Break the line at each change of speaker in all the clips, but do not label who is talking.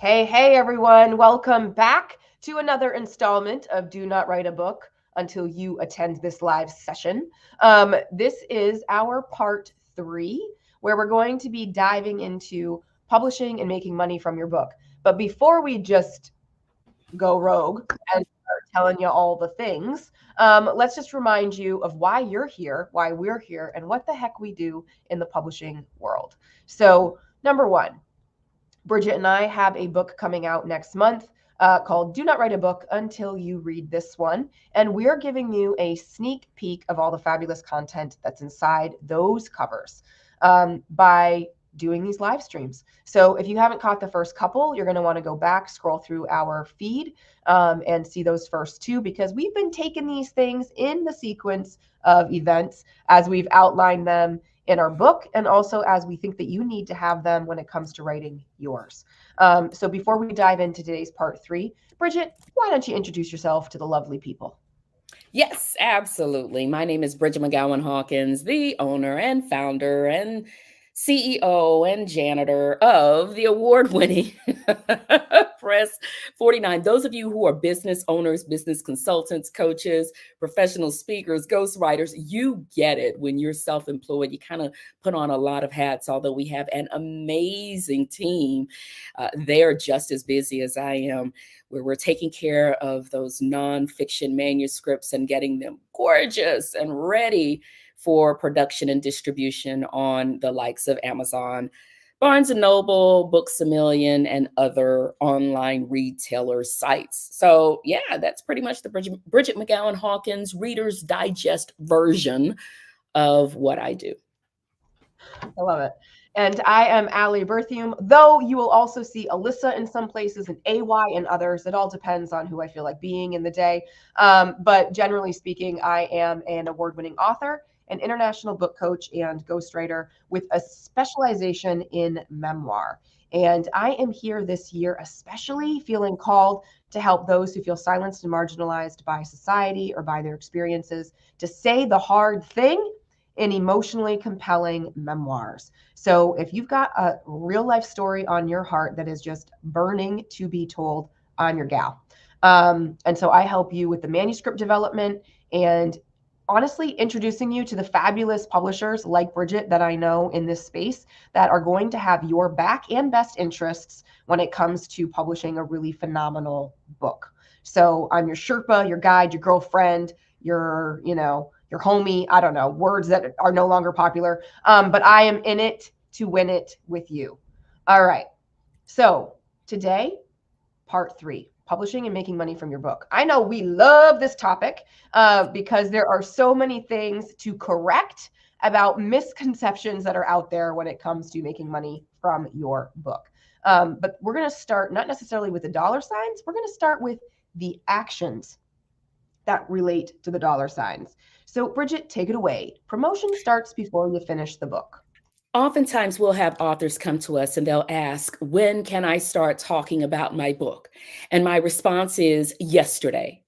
Hey, everyone. Welcome back to another installment of Do Not Write a Book Until You Attend This live session. This is our part three, where we're going to be diving into publishing and making money from your book. But before we just go rogue and start telling you all the things, let's just remind you of why you're here, why we're here, and what the heck we do in the publishing world. So, number one, Bridgett and I have a book coming out next month called Do Not Write a Book Until You Read This One. And we're giving you a sneak peek of all the fabulous content that's inside those covers by doing these live streams. So if you haven't caught the first couple, you're going to want to go back, scroll through our feed and see those first two, because we've been taking these things in the sequence of events as we've outlined them in our book, and also as we think that you need to have them when it comes to writing yours. So before we dive into today's part three, Bridgett, why don't you introduce yourself to the lovely people?
Yes, absolutely. My name is Bridgett McGowen-Hawkins, the owner and founder and CEO and janitor of the award-winning Press 49. Those of you who are business owners, business consultants, coaches, professional speakers, ghostwriters, you get it. When you're self-employed, you kind of put on a lot of hats, although we have an amazing team. They're just as busy as I am, where we're taking care of those nonfiction manuscripts and getting them gorgeous and ready for production and distribution on the likes of Amazon, Barnes and Noble, Books A Million, and other online retailer sites. So yeah, that's pretty much the Bridgett McGowen-Hawkins Reader's Digest version of what I do.
I love it. And I am Berthiaume, though you will also see Alyssa in some places and AY in others. It all depends on who I feel like being in the day. But generally speaking, I am an award-winning author, an international book coach, and ghostwriter with a specialization in memoir. And I am here this year, especially feeling called to help those who feel silenced and marginalized by society or by their experiences to say the hard thing in emotionally compelling memoirs. So if you've got a real life story on your heart that is just burning to be told, I'm your gal. And so I help you with the manuscript development and honestly introducing you to the fabulous publishers like Bridgett that I know in this space that are going to have your back and best interests when it comes to publishing a really phenomenal book. So I'm your Sherpa, your guide, your girlfriend, your homie, I don't know, words that are no longer popular. But I am in it to win it with you. All right. So today, part three, publishing and making money from your book. I know we love this topic because there are so many things to correct about misconceptions that are out there when it comes to making money from your book. But we're going to start not necessarily with the dollar signs. We're going to start with the actions that relate to the dollar signs. So, Bridgett, take it away. Promotion starts before you finish the book.
Oftentimes, we'll have authors come to us and they'll ask, when can I start talking about my book? And my response is yesterday,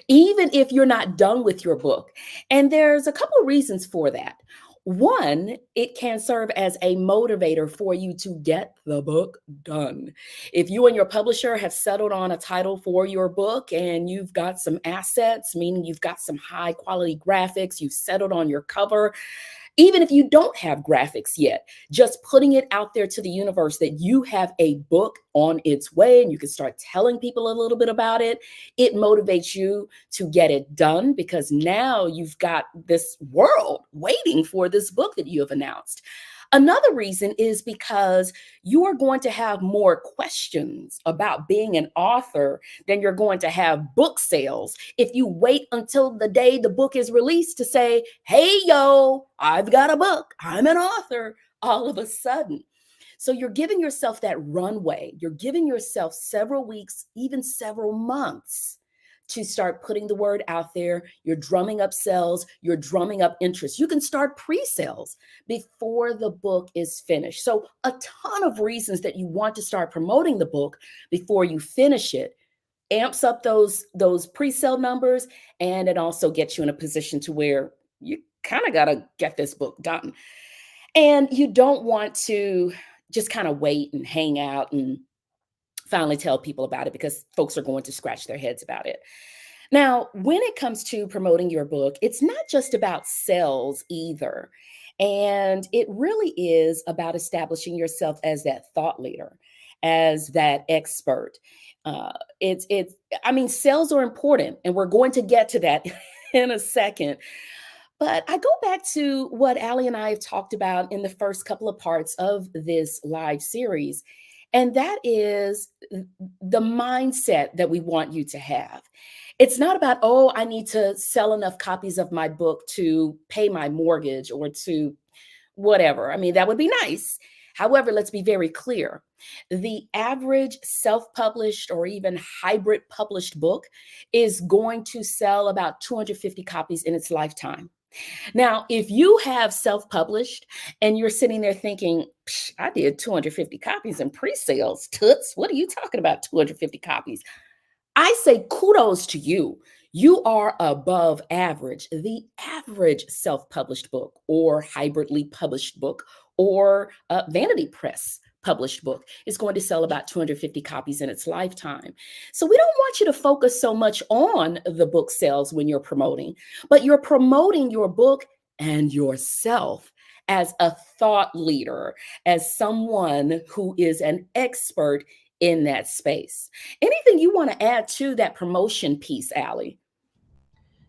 even if you're not done with your book. And there's a couple of reasons for that. One, it can serve as a motivator for you to get the book done. If you and your publisher have settled on a title for your book and you've got some assets, meaning you've got some high quality graphics, you've settled on your cover, even if you don't have graphics yet, just putting it out there to the universe that you have a book on its way and you can start telling people a little bit about it, it motivates you to get it done because now you've got this world waiting for this book that you have announced. Another reason is because you are going to have more questions about being an author than you're going to have book sales if you wait until the day the book is released to say, hey, yo, I've got a book, I'm an author, all of a sudden. So you're giving yourself that runway. You're giving yourself several weeks, even several months to start putting the word out there. You're drumming up sales, you're drumming up interest. You can start pre-sales before the book is finished. So a ton of reasons that you want to start promoting the book before you finish it amps up those pre-sale numbers, and it also gets you in a position to where you kind of got to get this book done. And you don't want to just kind of wait and hang out and finally tell people about it because folks are going to scratch their heads about it. Now, when it comes to promoting your book, it's not just about sales either. And it really is about establishing yourself as that thought leader, as that expert. I mean, sales are important, and we're going to get to that in a second. But I go back to what Allie and I have talked about in the first couple of parts of this live series, and that is the mindset that we want you to have. It's not about, oh, I need to sell enough copies of my book to pay my mortgage or to whatever. I mean, that would be nice. However, let's be very clear. The average self-published or even hybrid published book is going to sell about 250 copies in its lifetime. Now, if you have self-published and you're sitting there thinking, I did 250 copies in pre-sales, toots, what are you talking about 250 copies? I say kudos to you. You are above average. The average self-published book or hybridly published book or vanity press published book is going to sell about 250 copies in its lifetime. So we don't want you to focus so much on the book sales when you're promoting, but you're promoting your book and yourself as a thought leader, as someone who is an expert in that space. Anything you want to add to that promotion piece, Allie?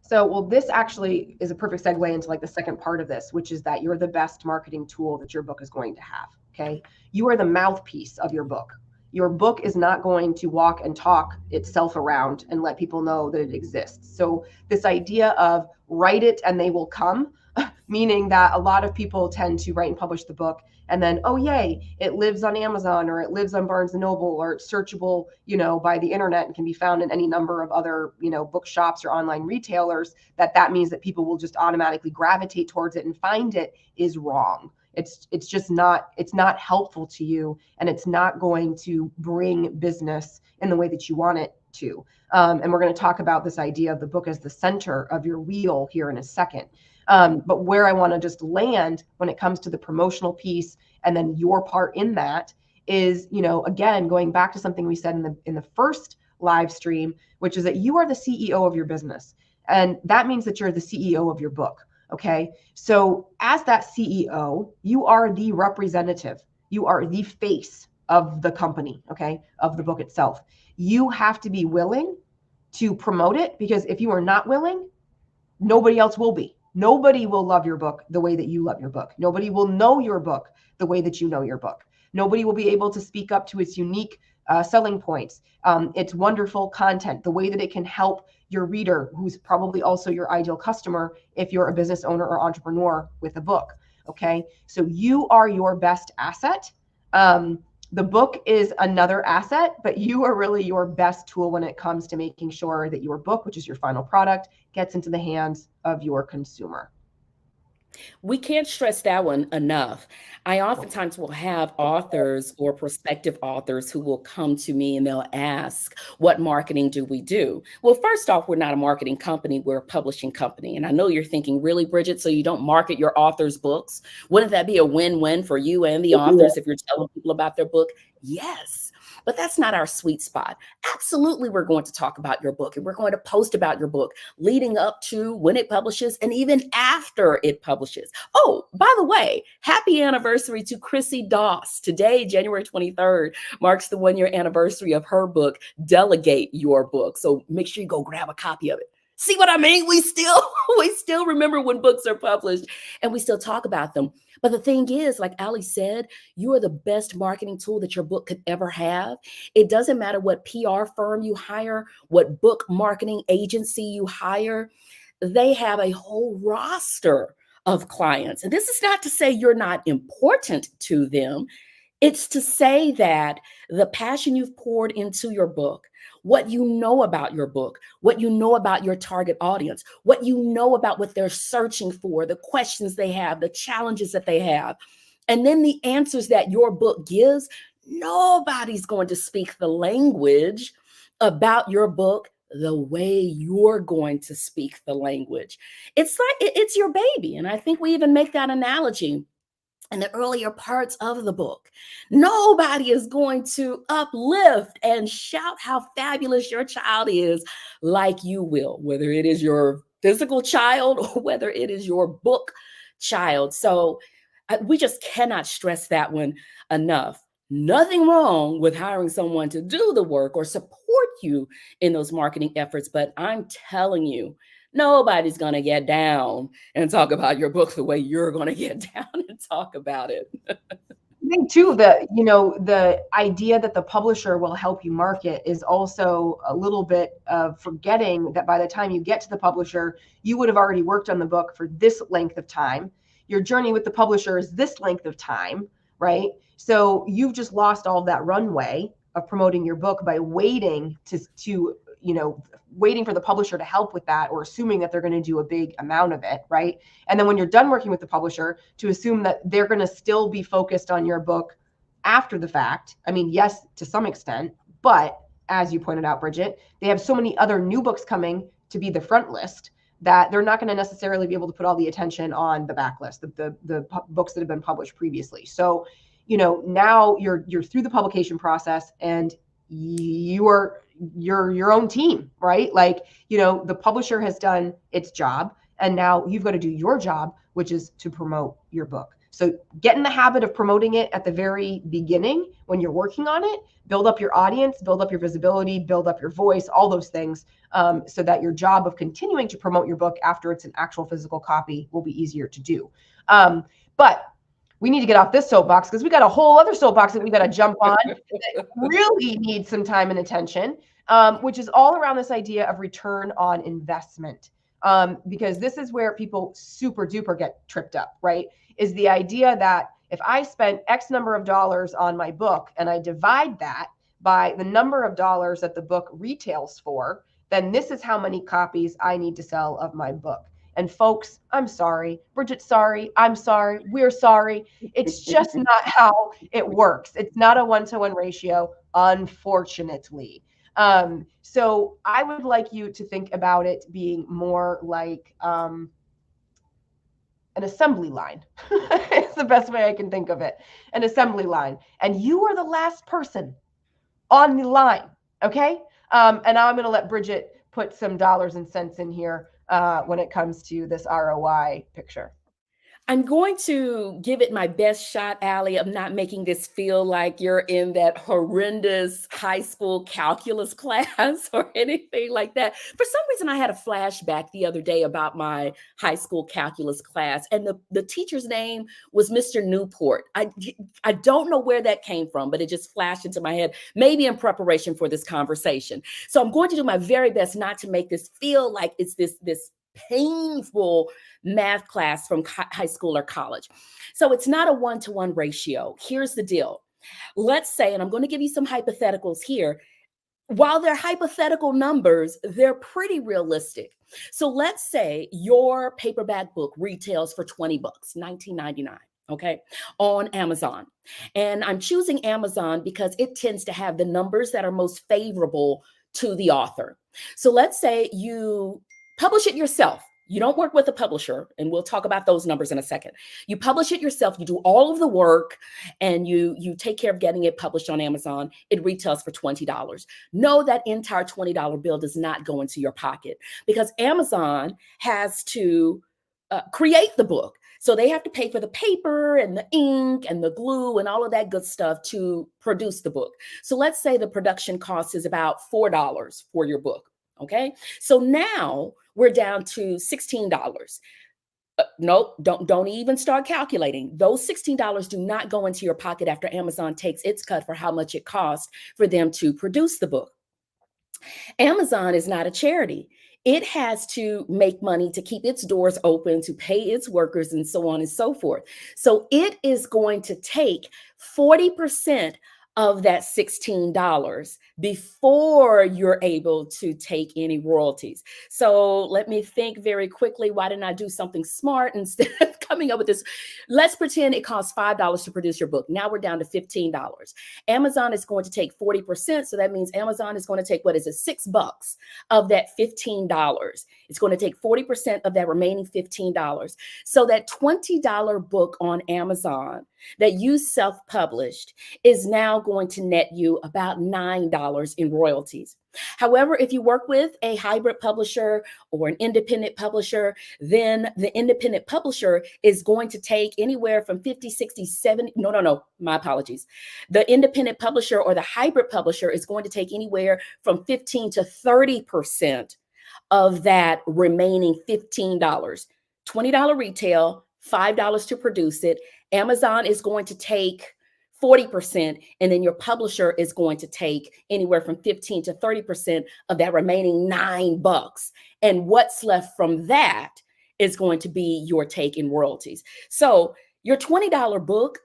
So, well, this actually is a perfect segue into like the second part of this, which is that you're the best marketing tool that your book is going to have. Okay. You are the mouthpiece of your book. Your book is not going to walk and talk itself around and let people know that it exists. So, this idea of write it and they will come, meaning that a lot of people tend to write and publish the book and then, oh yay, it lives on Amazon or it lives on Barnes and Noble or it's searchable, by the internet and can be found in any number of other, bookshops or online retailers, that means that people will just automatically gravitate towards it and find it, is wrong. It's just not, it's not helpful to you, and it's not going to bring business in the way that you want it to. And we're going to talk about this idea of the book as the center of your wheel here in a second. But where I want to just land when it comes to the promotional piece and then your part in that is, again, going back to something we said in the first live stream, which is that you are the CEO of your business. And that means that you're the CEO of your book. Okay. So as that CEO, you are the representative. You are the face of the company, okay, of the book itself. You have to be willing to promote it, because if you are not willing, nobody else will be. Nobody will love your book the way that you love your book. Nobody will know your book the way that you know your book. Nobody will be able to speak up to its unique selling points, its wonderful content, the way that it can help your reader, who's probably also your ideal customer if you're a business owner or entrepreneur with a book. Okay, so you are your best asset. The book is another asset, but you are really your best tool when it comes to making sure that your book, which is your final product, gets into the hands of your consumer.
We can't stress that one enough. I oftentimes will have authors or prospective authors who will come to me and they'll ask, what marketing do we do? Well, first off, we're not a marketing company, we're a publishing company. And I know you're thinking, really, Bridgett, so you don't market your authors' books? Wouldn't that be a win-win for you and the authors if you're telling people about their book? Yes. But that's not our sweet spot. Absolutely, we're going to talk about your book and we're going to post about your book leading up to when it publishes and even after it publishes. Oh, by the way, happy anniversary to Chrissy Doss. Today, January 23rd, marks the 1-year anniversary of her book, Delegate Your Book. So make sure you go grab a copy of it. See what I mean? We still remember when books are published and we still talk about them. But the thing is, like Allie said, you are the best marketing tool that your book could ever have. It doesn't matter what PR firm you hire, what book marketing agency you hire. They have a whole roster of clients. And this is not to say you're not important to them. It's to say that the passion you've poured into your book, what you know about your book, what you know about your target audience, what you know about what they're searching for, the questions they have, the challenges that they have, and then the answers that your book gives, nobody's going to speak the language about your book the way you're going to speak the language. It's like it's your baby. And I think we even make that analogy. in the earlier parts of the book. Nobody is going to uplift and shout how fabulous your child is like you will, whether it is your physical child or whether it is your book child. So we just cannot stress that one enough. Nothing wrong with hiring someone to do the work or support you in those marketing efforts, but I'm telling you, nobody's going to get down and talk about your book the way you're going to get down and talk about it.
I think too that, you know, the idea that the publisher will help you market is also a little bit of forgetting that by the time you get to the publisher, you would have already worked on the book for this length of time. Your journey with the publisher is this length of time, right? So you've just lost all of that runway of promoting your book by waiting to you know, waiting for the publisher to help with that, or assuming that they're going to do a big amount of it, right? And then when you're done working with the publisher, to assume that they're going to still be focused on your book after the fact. I mean, yes, to some extent, but as you pointed out, Bridgett, they have so many other new books coming to be the front list that they're not going to necessarily be able to put all the attention on the backlist, the books that have been published previously. So, you know, now you're through the publication process and you are your own team, right? Like, you know, the publisher has done its job and now you've got to do your job, which is to promote your book. So get in the habit of promoting it at the very beginning when you're working on it. Build up your audience, build up your visibility, build up your voice, all those things, so that your job of continuing to promote your book after it's an actual physical copy will be easier to do. But we need to get off this soapbox because we got a whole other soapbox that we got to jump on that really needs some time and attention, which is all around this idea of return on investment. Because this is where people super duper get tripped up, right? Is the idea that if I spent X number of dollars on my book and I divide that by the number of dollars that the book retails for, then this is how many copies I need to sell of my book. And folks, I'm sorry. Bridgett's sorry. I'm sorry. We're sorry. It's just not how it works. It's not a one-to-one ratio, unfortunately. So I would like you to think about it being more like an assembly line. It's the best way I can think of it. An assembly line. And you are the last person on the line. Okay. And now I'm going to let Bridgett put some dollars and cents in here when it comes to this ROI picture.
I'm going to give it my best shot, Allie, of not making this feel like you're in that horrendous high school calculus class or anything like that. For some reason, I had a flashback the other day about my high school calculus class, and the teacher's name was Mr. Newport. I don't know where that came from, but it just flashed into my head, maybe in preparation for this conversation. So I'm going to do my very best not to make this feel like it's this painful math class from high school or college. So it's not a one-to-one ratio. Here's the deal. Let's say, and I'm going to give you some hypotheticals here. While they're hypothetical numbers, they're pretty realistic. So let's say your paperback book retails for 20 bucks, $19.99. Okay, on Amazon. And I'm choosing Amazon because it tends to have the numbers that are most favorable to the author. So let's say you publish it yourself. You don't work with a publisher, and we'll talk about those numbers in a second. You publish it yourself, you do all of the work, and you take care of getting it published on Amazon. It retails for $20. No, that entire $20 bill does not go into your pocket because Amazon has to create the book. So they have to pay for the paper and the ink and the glue and all of that good stuff to produce the book. So let's say the production cost is about $4 for your book. Okay, so now we're down to $16. Nope, don't even start calculating. Those $16 do not go into your pocket after Amazon takes its cut for how much it costs for them to produce the book. Amazon is not a charity. It has to make money to keep its doors open, to pay its workers, and so on and so forth. So it is going to take 40% of that $16 before you're able to take any royalties. So let me think very quickly. Why didn't I do something smart instead of coming up with this. Let's pretend it costs $5 to produce your book. Now we're down to $15. Amazon is going to take 40%. So that means Amazon is going to take, what is it, $6 of that $15. It's going to take 40% of that remaining $15. So that $20 book on Amazon that you self-published is now going to net you about $9 in royalties. However, if you work with a hybrid publisher or an independent publisher, then the independent publisher is going to take anywhere from 50, 60, 70, my apologies. The independent publisher or the hybrid publisher is going to take anywhere from 15 to 30% of that remaining $15. $20 retail, $5 to produce it. Amazon is going to take 40%, and then your publisher is going to take anywhere from 15 to 30% of that remaining $9. And what's left from that is going to be your take in royalties. So your $20 book,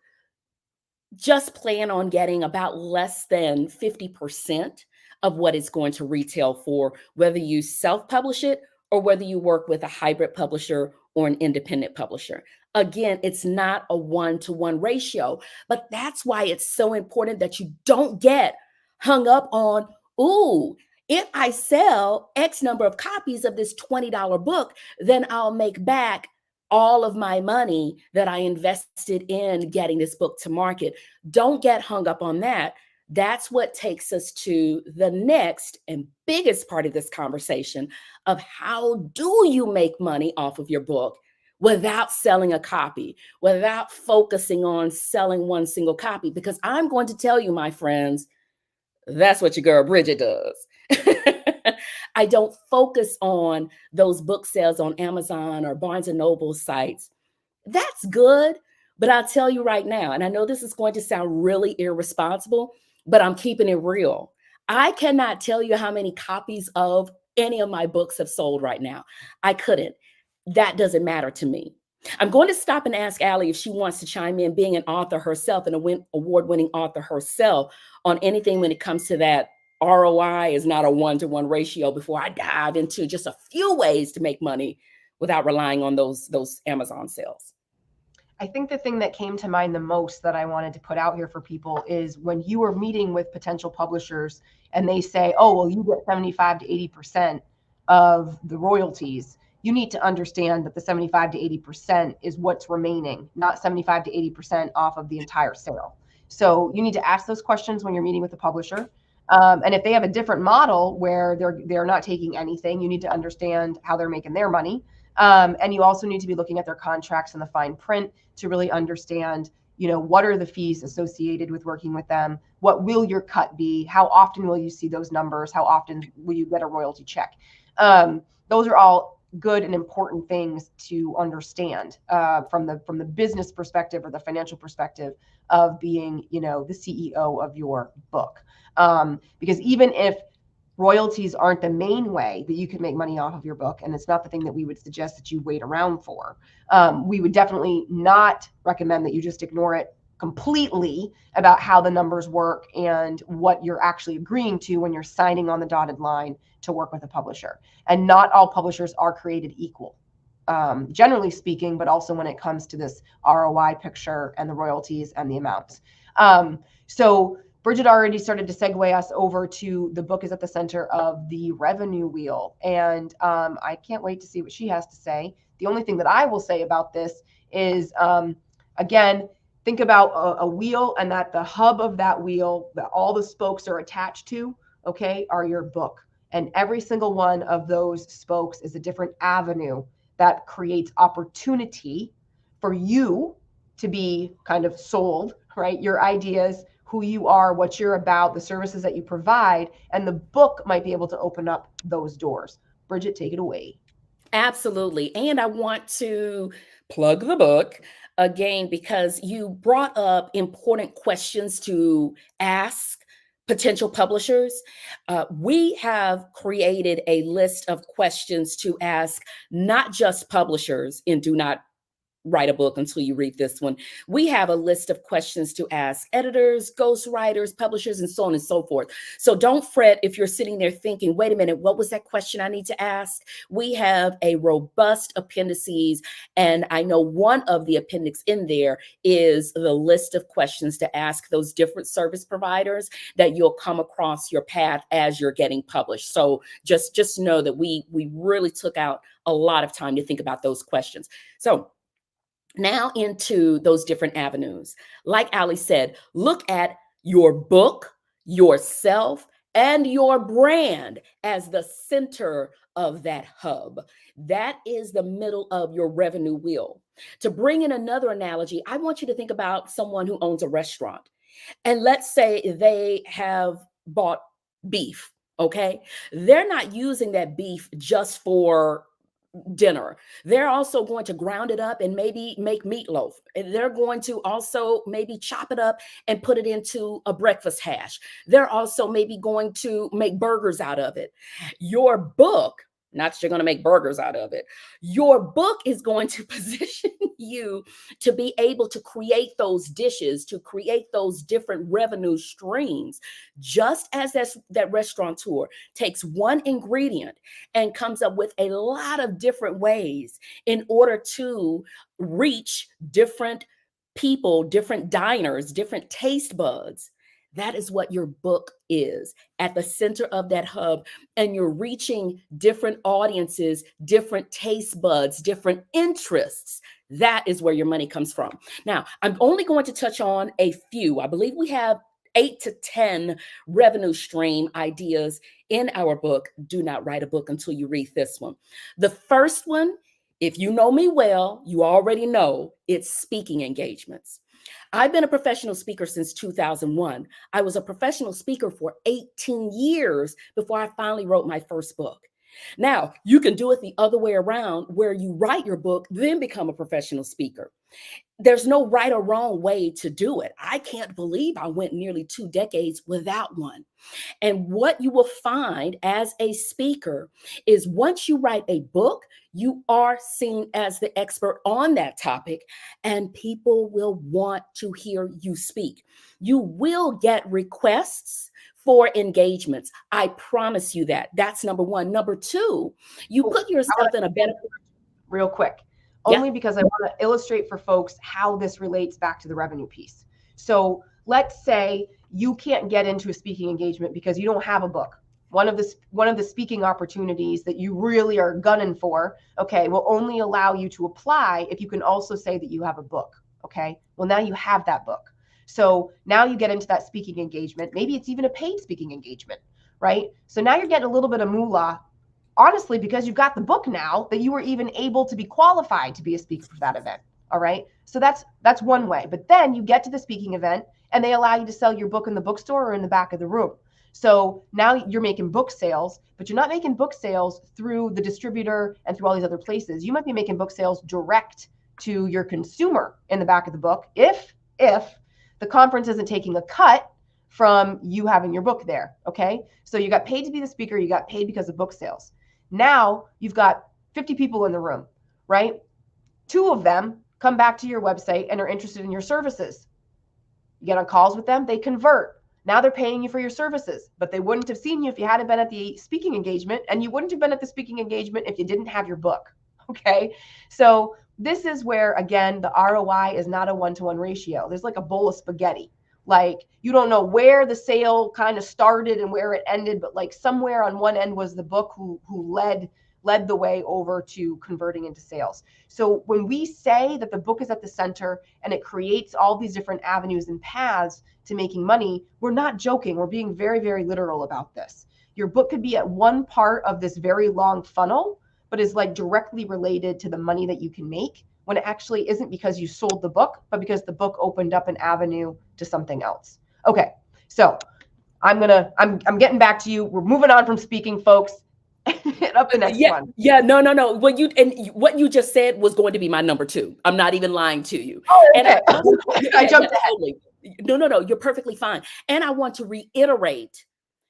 just plan on getting about less than 50% of what it's going to retail for, whether you self-publish it or whether you work with a hybrid publisher or an independent publisher. Again, it's not a one-to-one ratio, but that's why it's so important that you don't get hung up on, ooh, if I sell X number of copies of this $20 book, then I'll make back all of my money that I invested in getting this book to market. Don't get hung up on that. That's what takes us to the next and biggest part of this conversation of how do you make money off of your book without selling a copy, without focusing on selling one single copy? Because I'm going to tell you, my friends, that's what your girl Bridgett does. I don't focus on those book sales on Amazon or Barnes and Noble sites. That's good. But I'll tell you right now, and I know this is going to sound really irresponsible, but I'm keeping it real. I cannot tell you how many copies of any of my books have sold right now. I couldn't. That doesn't matter to me. I'm going to stop and ask Allie if she wants to chime in, being an author herself, an award-winning author herself, on anything when it comes to that ROI is not a one-to-one ratio, before I dive into just a few ways to make money without relying on those Amazon sales.
I think the thing that came to mind the most that I wanted to put out here for people is when you are meeting with potential publishers and they say, oh, well, you get 75 to 80% of the royalties. You need to understand that the 75 to 80% is what's remaining, not 75 to 80% off of the entire sale. So you need to ask those questions when you're meeting with the publisher. And if they have a different model where they're not taking anything, you need to understand how they're making their money. And you also need to be looking at their contracts and the fine print to really understand, what are the fees associated with working with them? What will your cut be? How often will you see those numbers? How often will you get a royalty check? Those are all good and important things to understand from the business perspective or the financial perspective of being, the CEO of your book. Because even if royalties aren't the main way that you can make money off of your book, and it's not the thing that we would suggest that you wait around for, we would definitely not recommend that you just ignore it completely about how the numbers work and what you're actually agreeing to when you're signing on the dotted line to work with a publisher. And not all publishers are created equal, generally speaking, but also when it comes to this ROI picture and the royalties and the amounts. So Bridgett already started to segue us over to the book is at the center of the revenue wheel. And I can't wait to see what she has to say. The only thing that I will say about this is, again, think about a wheel, and that the hub of that wheel, that all the spokes are attached to, okay, are your book. And every single one of those spokes is a different avenue that creates opportunity for you to be kind of sold, right? Your ideas, who you are, what you're about, the services that you provide, and the book might be able to open up those doors. Bridgett, take it away.
Absolutely. And I want to plug the book again, because you brought up important questions to ask potential publishers. We have created a list of questions to ask not just publishers in Do Not write a book until you read this one. We have a list of questions to ask editors, ghostwriters, publishers, and so on and so forth. So don't fret if you're sitting there thinking, wait a minute, what was that question I need to ask? We have a robust appendices, and I know one of the appendix in there is the list of questions to ask those different service providers that you'll come across your path as you're getting published. So just know that we really took out a lot of time to think about those questions. So now into those different avenues. Like Ali said, look at your book, yourself, and your brand as the center of that hub. That is the middle of your revenue wheel. To bring in another analogy, I want you to think about someone who owns a restaurant. And let's say they have bought beef, okay? They're not using that beef just for dinner. They're also going to ground it up and maybe make meatloaf. And they're going to also maybe chop it up and put it into a breakfast hash. They're also maybe going to make burgers out of it. Your book, not that you're going to make burgers out of it, your book is going to position you to be able to create those dishes, to create those different revenue streams, just as that restaurateur takes one ingredient and comes up with a lot of different ways in order to reach different people, different diners, different taste buds. That is what your book is, at the center of that hub. And you're reaching different audiences, different taste buds, different interests. That is where your money comes from. Now, I'm only going to touch on a few. I believe we have 8 to 10 revenue stream ideas in our book. Do not write a book until you read this one. The first one, if you know me well, you already know it's speaking engagements. I've been a professional speaker since 2001. I was a professional speaker for 18 years before I finally wrote my first book. Now, you can do it the other way around, where you write your book, then become a professional speaker. There's no right or wrong way to do it. I can't believe I went nearly 2 decades without one. And what you will find as a speaker is once you write a book, you are seen as the expert on that topic, and people will want to hear you speak. You will get requests for engagements. I promise you that. That's number one. Number two, you put yourself in a better...
Real quick, only because I want to illustrate for folks how this relates back to the revenue piece. So let's say you can't get into a speaking engagement because you don't have a book. One of the speaking opportunities that you really are gunning for, okay, will only allow you to apply if you can also say that you have a book, okay? Well, now you have that book. So now you get into that speaking engagement. Maybe it's even a paid speaking engagement, right? So now you're getting a little bit of moolah, honestly, because you've got the book now that you were even able to be qualified to be a speaker for that event, all right? So that's one way. But then you get to the speaking event and they allow you to sell your book in the bookstore or in the back of the room. So now you're making book sales, but you're not making book sales through the distributor and through all these other places. You might be making book sales direct to your consumer in the back of the book if the conference isn't taking a cut from you having your book there, okay? So you got paid to be the speaker, you got paid because of book sales. Now you've got 50 people in the room, right? 2 of them come back to your website and are interested in your services. You get on calls with them, they convert. Now they're paying you for your services, but they wouldn't have seen you if you hadn't been at the speaking engagement, and you wouldn't have been at the speaking engagement if you didn't have your book, okay? So this is where, again, the ROI is not a 1-to-1 ratio. There's like a bowl of spaghetti. Like, you don't know where the sale kind of started and where it ended, but like somewhere on one end was the book who led the way over to converting into sales. So when we say that the book is at the center and it creates all these different avenues and paths to making money, we're not joking. We're being very, very literal about this. Your book could be at one part of this very long funnel, but is like directly related to the money that you can make, when it actually isn't because you sold the book, but because the book opened up an avenue to something else. Okay, so I'm getting back to you. We're moving on from speaking, folks. Hit up the next one.
Yeah, no. What you just said was going to be my number 2. I'm not even lying to you.
Oh, okay. I jumped ahead.
Totally. No, you're perfectly fine. And I want to reiterate,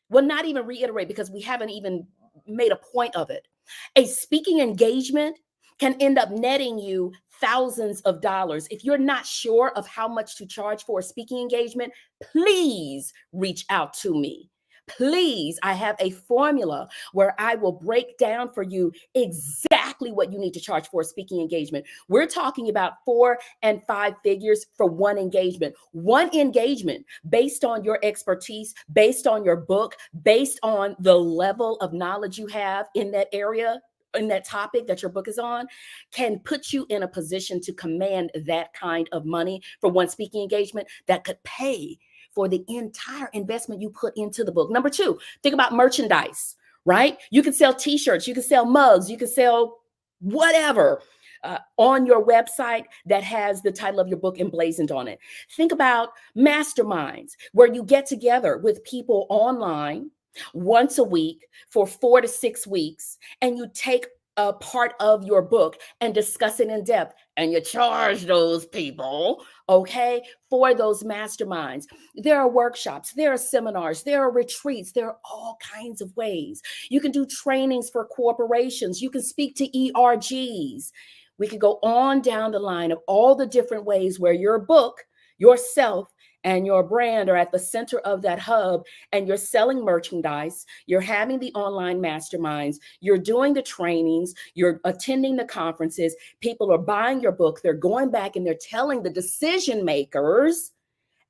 well, not even reiterate because we haven't even made a point of it. A speaking engagement can end up netting you thousands of dollars. If you're not sure of how much to charge for a speaking engagement, please reach out to me. Please, I have a formula where I will break down for you exactly what you need to charge for a speaking engagement. We're talking about 4 and 5 figures for one engagement. One engagement based on your expertise, based on your book, based on the level of knowledge you have in that area, in that topic that your book is on, can put you in a position to command that kind of money for one speaking engagement that could pay for the entire investment you put into the book. Number 2, think about merchandise, right? You can sell t-shirts, you can sell mugs, you can sell whatever on your website that has the title of your book emblazoned on it. Think about masterminds where you get together with people online once a week for 4 to 6 weeks, and you take a part of your book and discuss it in depth, and you charge those people, okay, for those masterminds. There are workshops, there are seminars, there are retreats, there are all kinds of ways. You can do trainings for corporations, you can speak to ERGs. We could go on down the line of all the different ways where your book, yourself, and your brand are at the center of that hub, and you're selling merchandise, you're having the online masterminds, you're doing the trainings, you're attending the conferences, people are buying your book, they're going back and they're telling the decision makers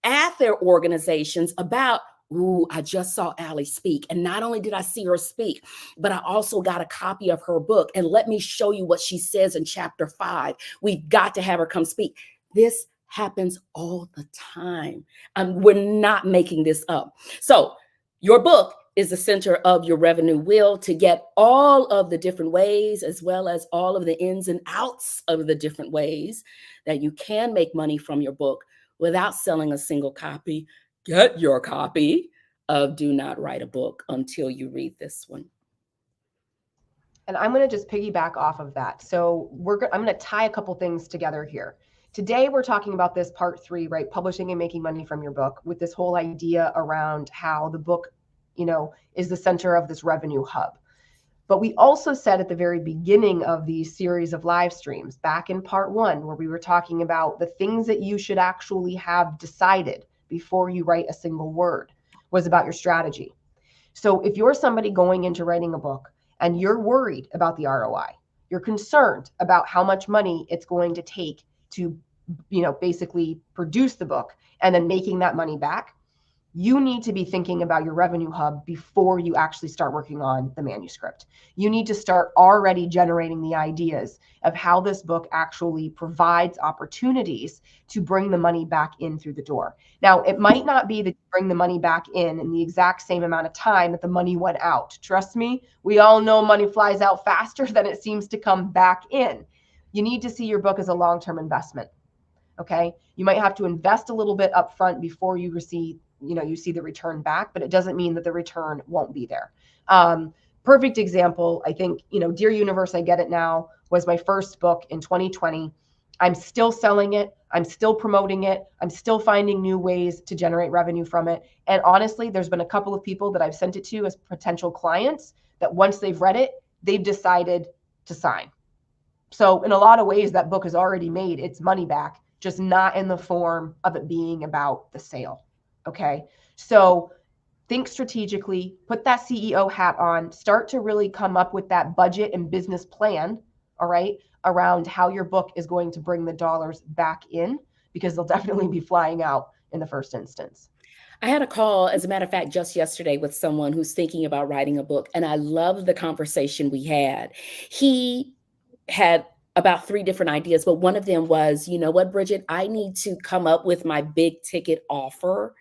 at their organizations about, ooh, I just saw Allie speak. And not only did I see her speak, but I also got a copy of her book. And let me show you what she says in chapter 5. We've got to have her come speak. This happens all the time. We're not making this up. So your book is the center of your revenue wheel to get all of the different ways, as well as all of the ins and outs of the different ways that you can make money from your book without selling a single copy. Get your copy of Do Not Write a Book Until You Read This one.
And I'm going to just piggyback off of that. So I'm going to tie a couple things together here. Today, we're talking about this part 3, right? Publishing and making money from your book, with this whole idea around how the book, is the center of this revenue hub. But we also said at the very beginning of these series of live streams, back in part 1, where we were talking about the things that you should actually have decided before you write a single word, was about your strategy. So if you're somebody going into writing a book and you're worried about the ROI, you're concerned about how much money it's going to take to, basically produce the book and then making that money back, you need to be thinking about your revenue hub before you actually start working on the manuscript. You need to start already generating the ideas of how this book actually provides opportunities to bring the money back in through the door. Now, it might not be that you bring the money back in the exact same amount of time that the money went out. Trust me, we all know money flies out faster than it seems to come back in. You need to see your book as a long-term investment, okay? You might have to invest a little bit up front before you receive, you see the return back, but it doesn't mean that the return won't be there. Perfect example, I think, Dear Universe, I Get It Now was my first book in 2020. I'm still selling it. I'm still promoting it. I'm still finding new ways to generate revenue from it. And honestly, there's been a couple of people that I've sent it to as potential clients that once they've read it, they've decided to sign. So in a lot of ways, that book has already made its money back, just not in the form of it being about the sale. Okay. So think strategically, put that CEO hat on, start to really come up with that budget and business plan. All right. Around how your book is going to bring the dollars back in, because they'll definitely be flying out in the first instance.
I had a call, as a matter of fact, just yesterday with someone who's thinking about writing a book, and I loved the conversation we had. He had about 3 different ideas, but one of them was, you know what, Bridgett, I need to come up with my big ticket offer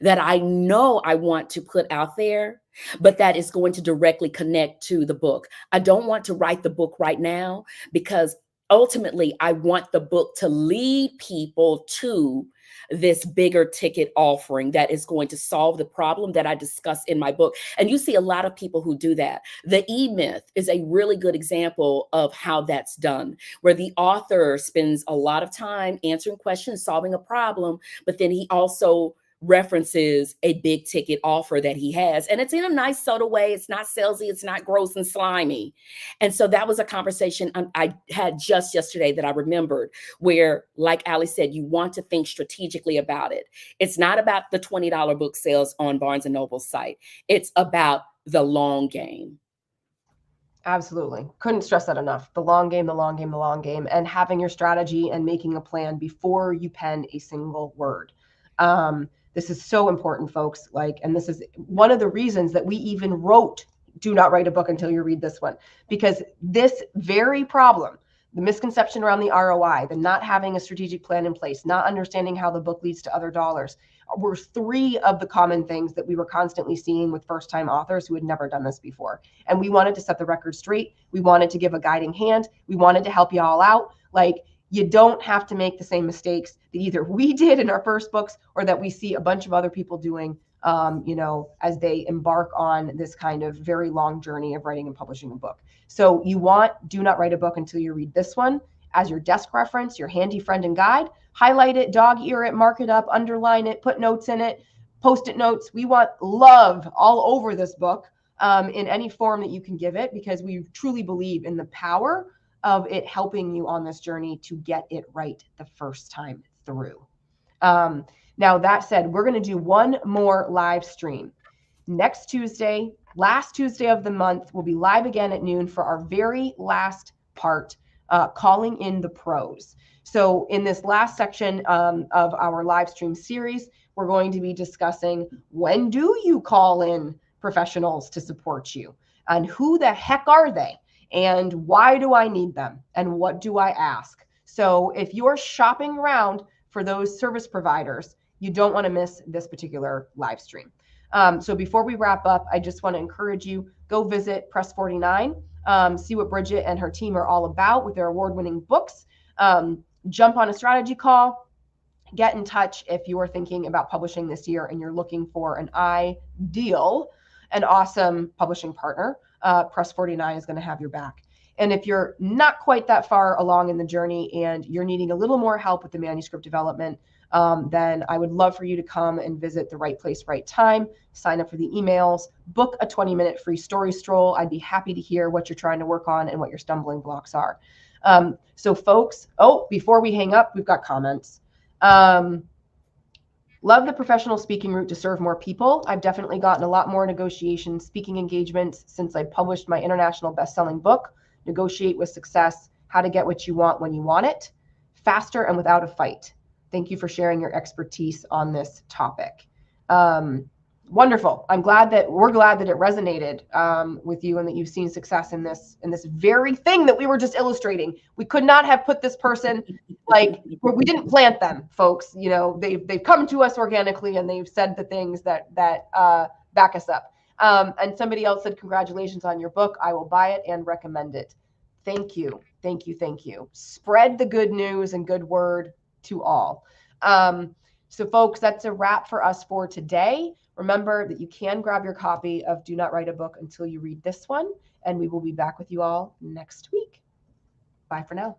that I know I want to put out there, but that is going to directly connect to the book. I don't want to write the book right now, because ultimately I want the book to lead people to this bigger ticket offering that is going to solve the problem that I discuss in my book. And you see a lot of people who do that. The E-Myth is a really good example of how that's done, where the author spends a lot of time answering questions, solving a problem, but then he also references a big ticket offer that he has. And it's in a nice, subtle way. It's not salesy. It's not gross and slimy. And so that was a conversation I had just yesterday that I remembered, where, like Ali said, you want to think strategically about it. It's not about the $20 book sales on Barnes & Noble's site. It's about the long game.
Absolutely. Couldn't stress that enough. The long game, the long game, the long game, and having your strategy and making a plan before you pen a single word. This is so important, folks. And this is one of the reasons that we even wrote Do Not Write a Book Until You Read This One, because this very problem, the misconception around the ROI, the not having a strategic plan in place, not understanding how the book leads to other dollars, were three of the common things that we were constantly seeing with first-time authors who had never done this before. And we wanted to set the record straight. We wanted to give a guiding hand. We wanted to help you all out. You don't have to make the same mistakes that either we did in our first books or that we see a bunch of other people doing, as they embark on this kind of very long journey of writing and publishing a book. So you want Do Not Write a Book Until You Read This One as your desk reference, your handy friend and guide. Highlight it, dog ear it, mark it up, underline it, put notes in it, post-it notes. We want love all over this book in any form that you can give it, because we truly believe in the power of it helping you on this journey to get it right the first time through. Now, that said, we're going to do one more live stream. Next Tuesday, last Tuesday of the month, we'll be live again at noon for our very last part, calling in the pros. So in this last section of our live stream series, we're going to be discussing, when do you call in professionals to support you? And who the heck are they? And why do I need them? And what do I ask? So if you're shopping around for those service providers, you don't want to miss this particular live stream. So before we wrap up, I just want to encourage you, go visit Press 49, see what Bridgett and her team are all about with their award-winning books. Jump on a strategy call, get in touch if you are thinking about publishing this year and you're looking for an ideal and awesome publishing partner. Press 49 is going to have your back. And if you're not quite that far along in the journey and you're needing a little more help with the manuscript development, then I would love for you to come and visit the Right Place, Right Time, sign up for the emails, book a 20-minute free story stroll. I'd be happy to hear what you're trying to work on and what your stumbling blocks are. So folks, before we hang up, we've got comments. Love the professional speaking route to serve more people. I've definitely gotten a lot more negotiation speaking engagements since I published my international best-selling book, Negotiate with Success, How to Get What You Want When You Want It, Faster and Without a Fight. Thank you for sharing your expertise on this topic. Wonderful. We're glad that it resonated with you and that you've seen success in this very thing that we were just illustrating. We could not have put this person, we didn't plant them, folks. They've come to us organically and they've said the things that back us up. And somebody else said, congratulations on your book. I will buy it and recommend it. Thank you. Thank you. Thank you. Spread the good news and good word to all. So folks, that's a wrap for us for today. Remember that you can grab your copy of Do Not Write a Book Until You Read This One, and we will be back with you all next week. Bye for now.